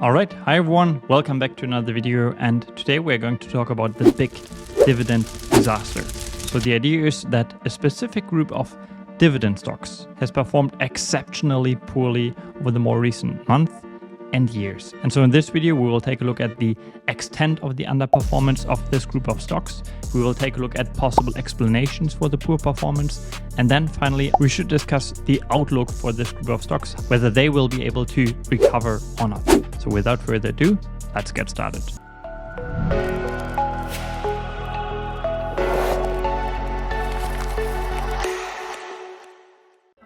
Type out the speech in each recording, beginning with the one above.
Alright, hi everyone, welcome back to another video, and today we're going to talk about the big dividend disaster. So the idea is that a specific group of dividend stocks has performed exceptionally poorly over the more recent months and years. And so in this video we will take a look at the extent of the underperformance of this group of stocks. We will take a look at possible explanations for the poor performance, and then finally we should discuss the outlook for this group of stocks, whether they will be able to recover or not. So without further ado, let's get started.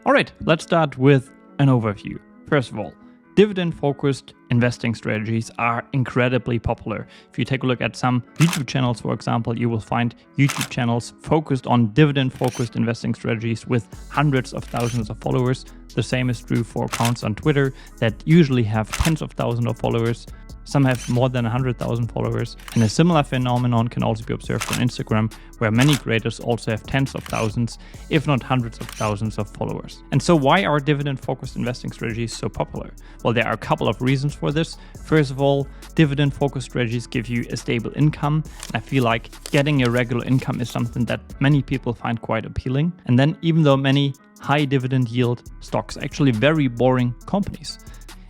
All right, let's start with an overview. First of all, dividend-focused investing strategies are incredibly popular. If you take a look at some YouTube channels, for example, you will find YouTube channels focused on dividend-focused investing strategies with hundreds of thousands of followers. The same is true for accounts on Twitter that usually have tens of thousands of followers. Some have more than 100,000 followers. And a similar phenomenon can also be observed on Instagram, where many creators also have tens of thousands, if not hundreds of thousands of followers. And so why are dividend-focused investing strategies so popular? Well, there are a couple of reasons for this. First of all, dividend-focused strategies give you a stable income. And I feel like getting a regular income is something that many people find quite appealing. And then even though many high dividend yield stocks are actually very boring companies,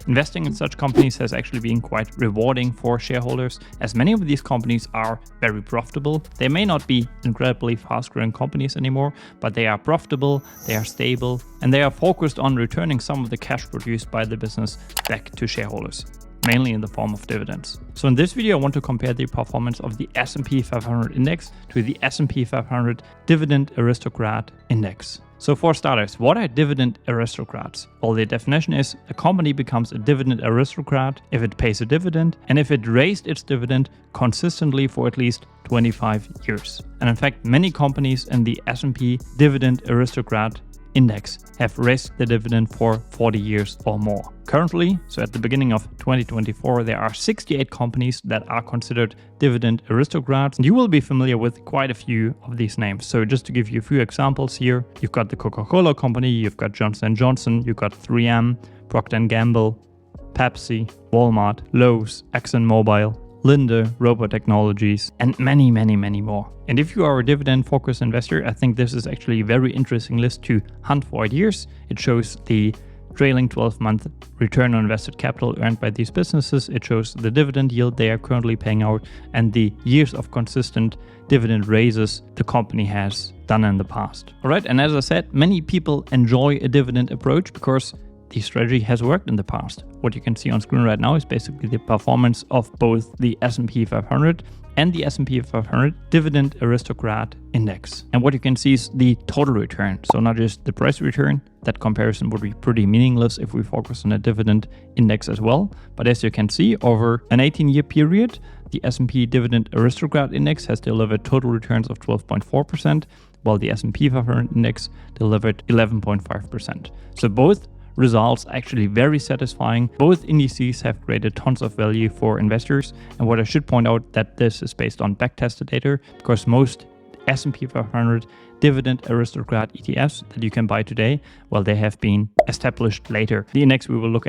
investing in such companies has actually been quite rewarding for shareholders, as many of these companies are very profitable. They may not be incredibly fast-growing companies anymore, but they are profitable, they are stable, and they are focused on returning some of the cash produced by the business back to shareholders, mainly in the form of dividends. So in this video, I want to compare the performance of the S&P 500 index to the S&P 500 Dividend Aristocrat Index. So for starters, what are dividend aristocrats? Well, the definition is a company becomes a dividend aristocrat if it pays a dividend and if it raised its dividend consistently for at least 25 years. And in fact, many companies in the S&P Dividend Aristocrat Index have raised the dividend for 40 years or more. Currently, so at the beginning of 2024, there are 68 companies that are considered dividend aristocrats. And you will be familiar with quite a few of these names. So just to give you a few examples here, you've got the Coca-Cola company, you've got Johnson & Johnson, you've got 3M, Procter & Gamble, Pepsi, Walmart, Lowe's, ExxonMobil, Linde, Roper Technologies, and many, many, many more. And if you are a dividend-focused investor, I think this is actually a very interesting list to hunt for ideas. It shows the trailing 12-month return on invested capital earned by these businesses. It shows the dividend yield they are currently paying out and the years of consistent dividend raises the company has done in the past. All right, and as I said, many people enjoy a dividend approach because the strategy has worked in the past. What you can see on screen right now is basically the performance of both the S&P 500 and the S&P 500 Dividend Aristocrat Index. And what you can see is the total return. So not just the price return. That comparison would be pretty meaningless if we focus on a dividend index as well. But as you can see, over an 18-year period, the S&P Dividend Aristocrat Index has delivered total returns of 12.4%, while the S&P 500 Index delivered 11.5%. So both results actually very satisfying. Both indices have created tons of value for investors. And what I should point out that this is based on backtested data, because most S&P 500 Dividend Aristocrat ETFs that you can buy today, well, they have been established later. The index we will look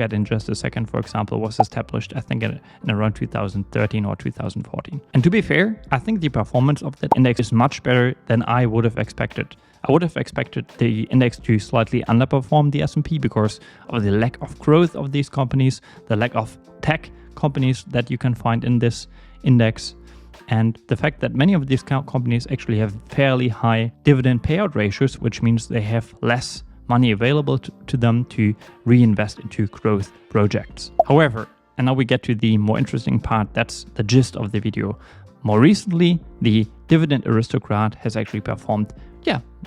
at in just a second, for example, was established, I think, in around 2013 or 2014. And to be fair, I think the performance of that index is much better than I would have expected. I would have expected the index to slightly underperform the S&P because of the lack of growth of these companies, the lack of tech companies that you can find in this index, and the fact that many of these companies actually have fairly high dividend payout ratios, which means they have less money available to them to reinvest into growth projects. However, and now we get to the more interesting part, that's the gist of the video. More recently, the Dividend Aristocrat has actually performed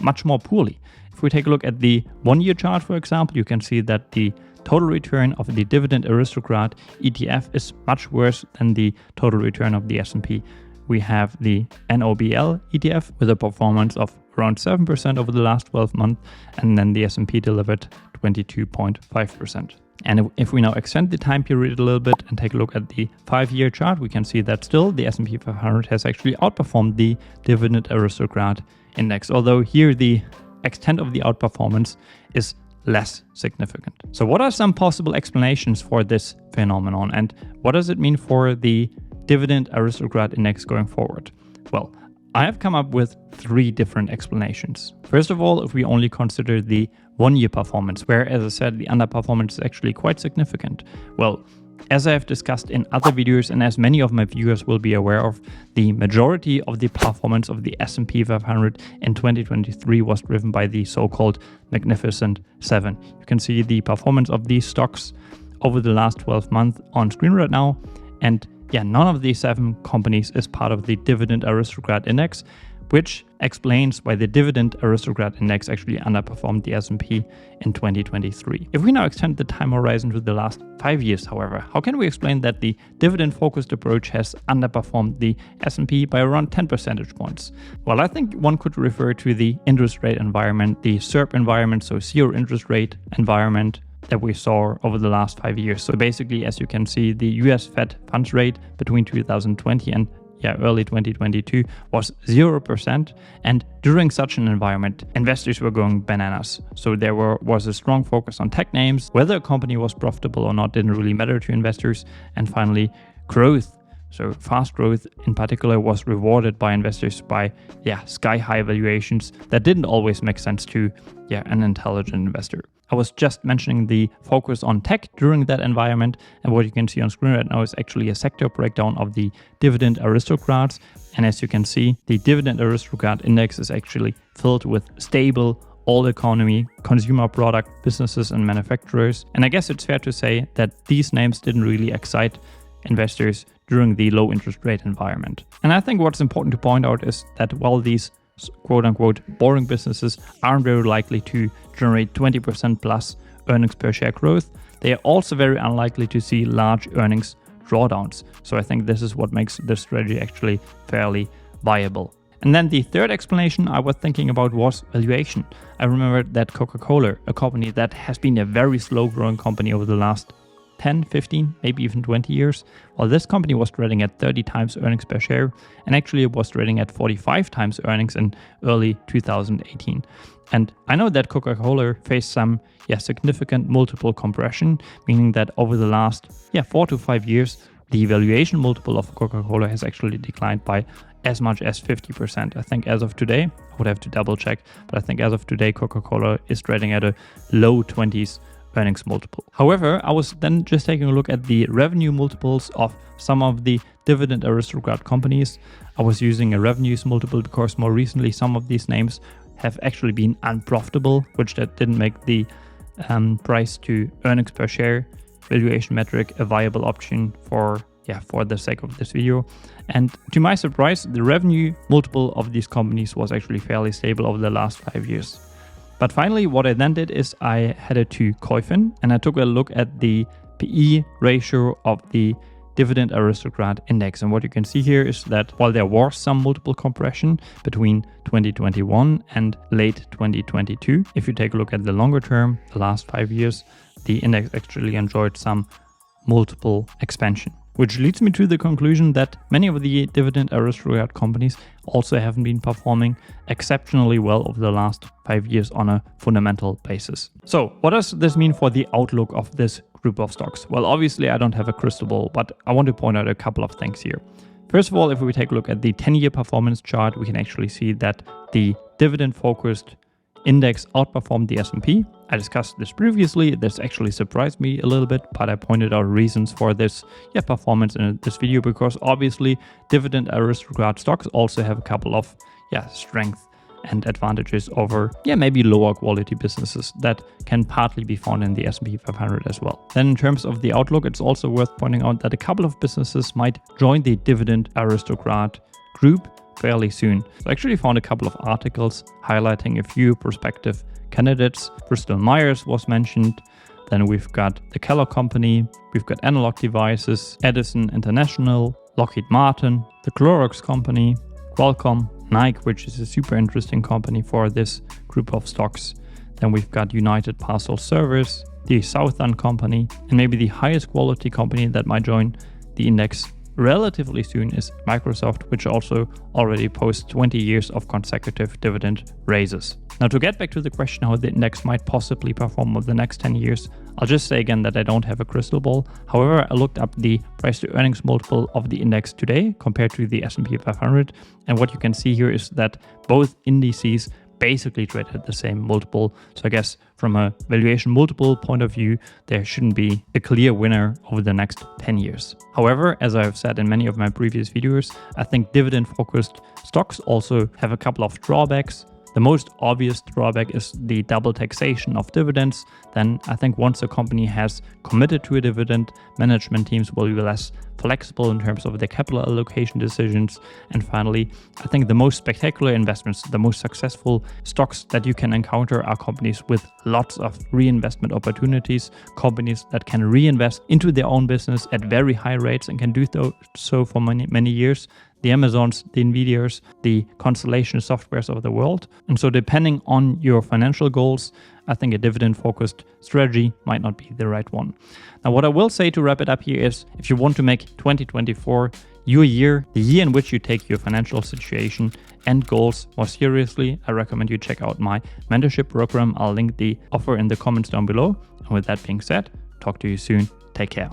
much more poorly. If we take a look at the 1-year chart, for example, you can see that the total return of the Dividend Aristocrat ETF is much worse than the total return of the S&P. We have the NOBL ETF with a performance of around 7% over the last 12 months, and then the S&P delivered 22.5%. And if we now extend the time period a little bit and take a look at the 5-year chart, we can see that still the S&P 500 has actually outperformed the Dividend Aristocrat Index. Although here the extent of the outperformance is less significant. So what are some possible explanations for this phenomenon, and what does it mean for the Dividend Aristocrat Index going forward? Well, I have come up with 3 different explanations. First of all, if we only consider the 1-year performance, where, as I said, the underperformance is actually quite significant. Well, as I have discussed in other videos, and as many of my viewers will be aware of, the majority of the performance of the S&P 500 in 2023 was driven by the so-called Magnificent 7. You can see the performance of these stocks over the last 12 months on screen right now. And yeah, none of these 7 companies is part of the Dividend Aristocrat Index, which explains why the Dividend Aristocrat Index actually underperformed the S&P in 2023. If we now extend the time horizon to the last 5 years, however, how can we explain that the dividend-focused approach has underperformed the S&P by around 10 percentage points? Well, I think one could refer to the interest rate environment, the SERP environment, so zero interest rate environment, that we saw over the last 5 years. So basically, as you can see, the US Fed funds rate between 2020 and early 2022 was 0%, and during such an environment, investors were going bananas. So there was a strong focus on tech names. Whether a company was profitable or not didn't really matter to investors. And finally, growth. So fast growth in particular was rewarded by investors by sky-high valuations that didn't always make sense to an intelligent investor. I was just mentioning the focus on tech during that environment, and what you can see on screen right now is actually a sector breakdown of the Dividend Aristocrats. And as you can see, the Dividend Aristocrat Index is actually filled with stable, all economy, consumer product businesses and manufacturers. And I guess it's fair to say that these names didn't really excite investors during the low interest rate environment. And I think what's important to point out is that while these quote-unquote boring businesses aren't very likely to generate 20% plus earnings per share growth, they are also very unlikely to see large earnings drawdowns. So I think this is what makes this strategy actually fairly viable. And then the third explanation I was thinking about was valuation. I remember that Coca-Cola, a company that has been a very slow growing company over the last 10, 15, maybe even 20 years. Well, this company was trading at 30 times earnings per share, and actually it was trading at 45 times earnings in early 2018. And I know that Coca-Cola faced some significant multiple compression, meaning that over the last 4 to 5 years, the valuation multiple of Coca-Cola has actually declined by as much as 50%. I think as of today, I would have to double check, but I think as of today, Coca-Cola is trading at a low 20s earnings multiple. However, I was then just taking a look at the revenue multiples of some of the Dividend Aristocrat companies. I was using a revenues multiple because more recently some of these names have actually been unprofitable, which that didn't make the price to earnings per share valuation metric a viable option for the sake of this video. And to my surprise, the revenue multiple of these companies was actually fairly stable over the last 5 years. But finally, what I then did is I headed to Koifin and I took a look at the PE ratio of the Dividend Aristocrat Index. And what you can see here is that while there was some multiple compression between 2021 and late 2022, if you take a look at the longer term, the last 5 years, the index actually enjoyed some multiple expansion. Which leads me to the conclusion that many of the Dividend Aristocrat companies also haven't been performing exceptionally well over the last 5 years on a fundamental basis. So what does this mean for the outlook of this group of stocks? Well, obviously I don't have a crystal ball, but I want to point out a couple of things here. First of all, if we take a look at the 10-year performance chart, we can actually see that the dividend-focused index outperformed the S&P. I discussed this previously. This actually surprised me a little bit, but I pointed out reasons for this performance in this video because obviously Dividend Aristocrat stocks also have a couple of strengths and advantages over maybe lower quality businesses that can partly be found in the S&P 500 as well. Then in terms of the outlook, it's also worth pointing out that a couple of businesses might join the Dividend Aristocrat group fairly soon. So I actually found a couple of articles highlighting a few prospective candidates. Bristol Myers was mentioned. Then we've got the Kellogg Company, we've got Analog Devices, Edison International, Lockheed Martin, the Clorox Company, Qualcomm, Nike, which is a super interesting company for this group of stocks. Then we've got United Parcel Service, the Southern Company, and maybe the highest quality company that might join the index relatively soon is Microsoft, which also already posts 20 years of consecutive dividend raises. Now, to get back to the question how the index might possibly perform over the next 10 years, I'll just say again that I don't have a crystal ball. However, I looked up the price to earnings multiple of the index today compared to the S&P 500. And what you can see here is that both indices basically trade at the same multiple. So I guess from a valuation multiple point of view, there shouldn't be a clear winner over the next 10 years. However, as I've said in many of my previous videos, I think dividend-focused stocks also have a couple of drawbacks. The most obvious drawback is the double taxation of dividends. Then I think once a company has committed to a dividend, management teams will be less flexible in terms of their capital allocation decisions. And finally, I think the most spectacular investments, the most successful stocks that you can encounter are companies with lots of reinvestment opportunities, companies that can reinvest into their own business at very high rates and can do so for many years. The Amazons, the Nvidias, the Constellation softwares of the world. And so depending on your financial goals, I think a dividend-focused strategy might not be the right one. Now, what I will say to wrap it up here is, if you want to make 2024 your year, the year in which you take your financial situation and goals more seriously, I recommend you check out my mentorship program. I'll link the offer in the comments down below. And with that being said, talk to you soon. Take care.